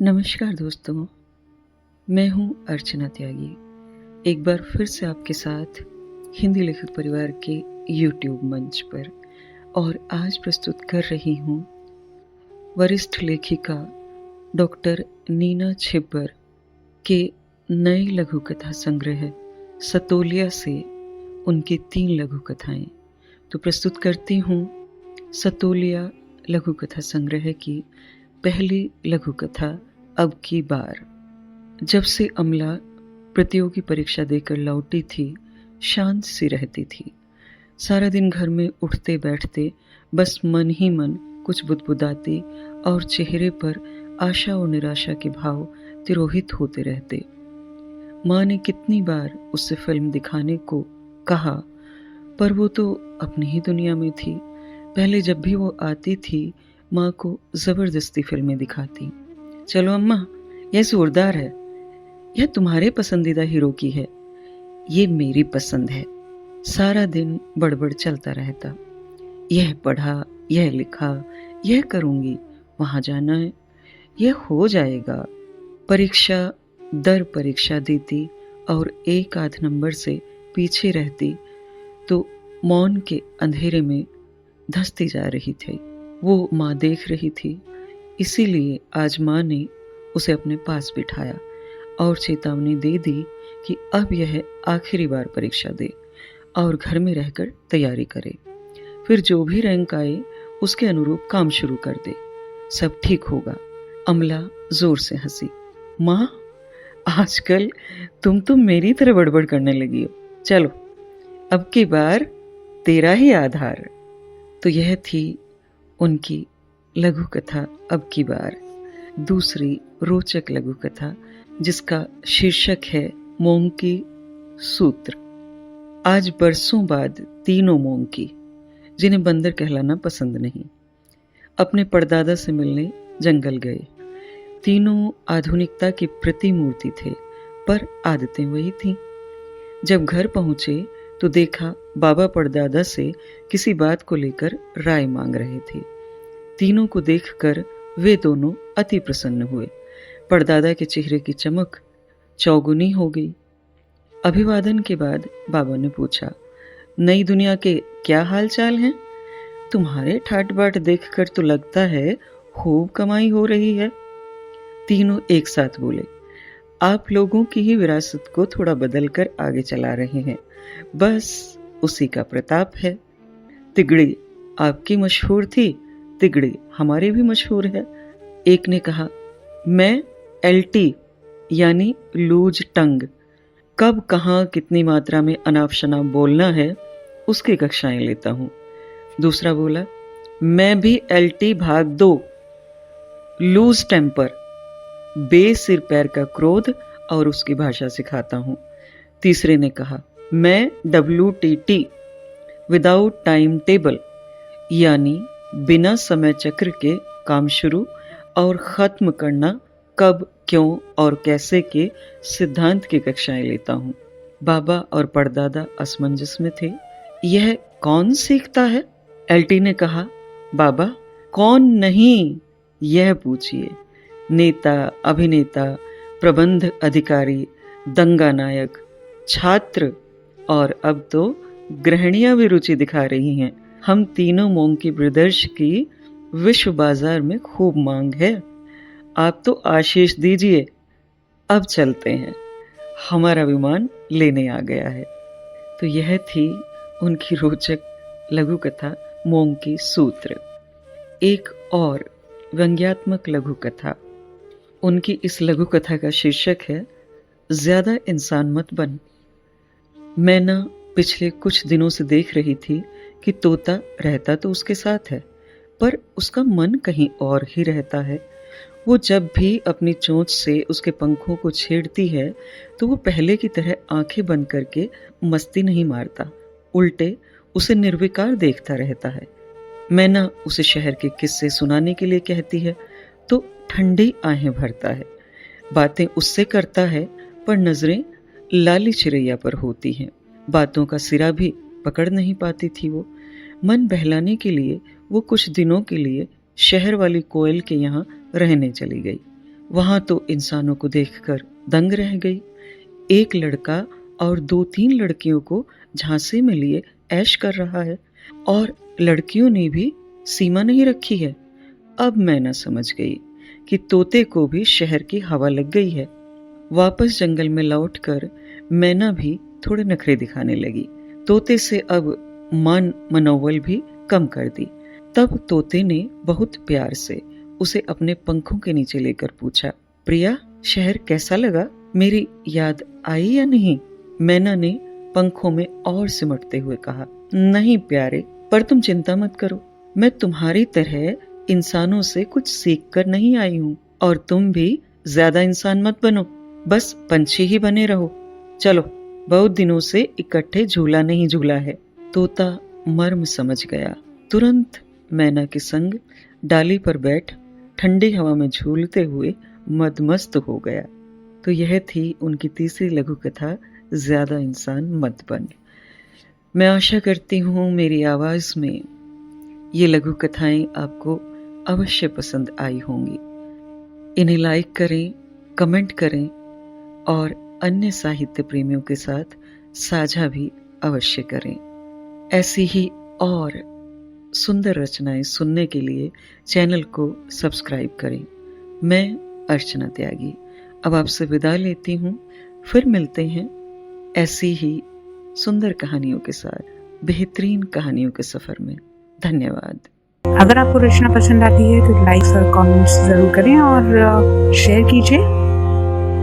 नमस्कार दोस्तों, मैं हूँ अर्चना त्यागी। एक बार फिर से आपके साथ हिंदी लेखक परिवार के YouTube मंच पर और आज प्रस्तुत कर रही हूँ वरिष्ठ लेखिका डॉक्टर नीना छिब्बर के नए लघु कथा संग्रह सतोलिया से उनकी 3 लघु कथाएं। तो प्रस्तुत करती हूँ सतोलिया लघु कथा संग्रह की पहली लघु कथा अब की बार। जब से अमला प्रतियोगी परीक्षा देकर लौटी थी, शांत सी रहती थी। सारा दिन घर में उठते बैठते बस मन ही मन कुछ बुदबुदाती और चेहरे पर आशा और निराशा के भाव तिरोहित होते रहते। माँ ने कितनी बार उससे फिल्म दिखाने को कहा, पर वो तो अपनी ही दुनिया में थी। पहले जब भी वो आती थी, माँ को जबरदस्ती फिल्में दिखाती। चलो अम्मा, यह जोरदार है, यह तुम्हारे पसंदीदा हीरो की है, ये मेरी पसंद है। सारा दिन बड़बड़ चलता रहता। यह पढ़ा, यह लिखा, यह करूंगी, वहां जाना है, यह हो जाएगा। परीक्षा दर परीक्षा देती और एक आध नंबर से पीछे रहती तो मौन के अंधेरे में धंसती जा रही थी। वो माँ देख रही थी, इसीलिए आज माँ ने उसे अपने पास बिठाया और चेतावनी दे दी कि अब यह आखिरी बार परीक्षा दे और घर में रहकर तैयारी करे। फिर जो भी रैंक आए उसके अनुरूप काम शुरू कर दे, सब ठीक होगा। अमला जोर से हंसी। माँ, आजकल तुम तो मेरी तरह बड़बड़ करने लगी हो। चलो, अब की बार तेरा ही आधार। तो यह थी उनकी लघु कथा अब की बार, दूसरी रोचक लघु कथा जिसका शीर्षक है मोम की सूत्र। आज बरसों बाद तीनों मोम की, जिन्हें बंदर कहलाना पसंद नहीं, अपने परदादा से मिलने जंगल गए। तीनों आधुनिकता की प्रतिमूर्ति थे, पर आदतें वही थीं। जब घर पहुंचे तो देखा बाबा परदादा से किसी बात को लेकर राय मांग रहे थे। तीनों को देखकर वे दोनों अति प्रसन्न हुए। परदादा के चेहरे की चमक चौगुनी हो गई। अभिवादन के बाद बाबा ने पूछा, नई दुनिया के क्या हाल चाल हैं? तुम्हारे ठाट बाट देखकर तो लगता है खूब कमाई हो रही है। तीनों एक साथ बोले, आप लोगों की ही विरासत को थोड़ा बदल कर आगे चला रहे हैं, बस उसी का प्रताप है। तिगड़ी आपकी मशहूर थी, तिगड़ी हमारी भी मशहूर है। एक ने कहा, मैं LT यानी लूज टंग, कब कहाँ कितनी मात्रा में अनाप शनाप बोलना है उसकी कक्षाएं लेता हूँ। दूसरा बोला, मैं भी LT भाग 2, लूज टेम्पर, बेसिर पैर का क्रोध और उसकी भाषा सिखाता हूँ। तीसरे ने कहा, मैं WTT विदाउट टाइम टेबल यानी बिना समय चक्र के काम शुरू और खत्म करना, कब, क्यों और कैसे के सिद्धांत की कक्षाएं लेता हूँ। बाबा और परदादा असमंजस में थे। यह कौन सीखता है? LT ने कहा, बाबा कौन नहीं, यह पूछिए। नेता, अभिनेता, प्रबंध अधिकारी, दंगा नायक, छात्र और अब तो गृहिणियां भी रुचि दिखा रही हैं। हम तीनों मोम की ब्रदर्स की विश्व बाजार में खूब मांग है। आप तो आशीष दीजिए, अब चलते हैं, हमारा विमान लेने आ गया है। तो यह थी उनकी रोचक लघु कथा मोम की सूत्र। एक और व्यंग्यात्मक लघु कथा, उनकी इस लघु कथा का शीर्षक है ज्यादा इंसान मत बन। मैं ना पिछले कुछ दिनों से देख रही थी कि तोता रहता तो उसके साथ है, पर उसका मन कहीं और ही रहता है। वो जब भी अपनी चोंच से उसके पंखों को छेड़ती है तो वो पहले की तरह आंखें बंद करके मस्ती नहीं मारता, उल्टे उसे निर्विकार देखता रहता है। मैना उसे शहर के किस्से सुनाने के लिए कहती है तो ठंडी आहें भरता है। बातें उससे करता है पर नजरें लाली चिरैया पर होती हैं। बातों का सिरा भी पकड़ नहीं पाती थी वो। मन बहलाने के लिए वो कुछ दिनों के लिए शहर वाली कोयल के यहाँ रहने चली गई। वहां तो इंसानों को देखकर दंग रह गई। एक लड़का और 2-3 लड़कियों को झांसे में लिए ऐश कर रहा है और लड़कियों ने भी सीमा नहीं रखी है। अब मैं न समझ गई कि तोते को भी शहर की हवा लग गई है। वापस जंगल में लौटकर मैना भी थोड़े नखरे दिखाने लगी। तोते से अब मान मनोबल भी कम कर दी। तब तोते ने बहुत प्यार से उसे अपने पंखों के नीचे लेकर पूछा, प्रिया, शहर कैसा लगा? मेरी याद आई या नहीं? मैना ने पंखों में और सिमटते हुए कहा, नहीं प्यारे, पर तुम चिंता मत करो, मैं तुम्हारी तरह इंसानों से कुछ सीख कर नहीं आई हूँ और तुम भी ज्यादा इंसान मत बनो, बस पंछी ही बने रहो। चलो, बहुत दिनों से इकट्ठे झूला नहीं झूला है। तोता मर्म समझ गया। तुरंत मैना के संग डाली पर बैठ ठंडी हवा में झूलते हुए मदमस्त हो गया। तो यह थी उनकी तीसरी लघु कथा, ज्यादा इंसान मत बन। मैं आशा करती हूँ मेरी आवाज में ये लघु कथाएं आपको अवश्य पसंद आई होंगी। इन्हें लाइक करें, कमेंट करें और अन्य साहित्य प्रेमियों के साथ साझा भी अवश्य करें। ऐसी ही और सुंदर रचनाएं सुनने के लिए चैनल को सब्सक्राइब करें। मैं अर्चना त्यागी अब आपसे विदा लेती हूँ। फिर मिलते हैं ऐसी ही सुंदर कहानियों के साथ, बेहतरीन कहानियों के सफर में। धन्यवाद। अगर आपको रचना पसंद आती है तो लाइक और कमेंट्स जरूर करें और शेयर कीजिए।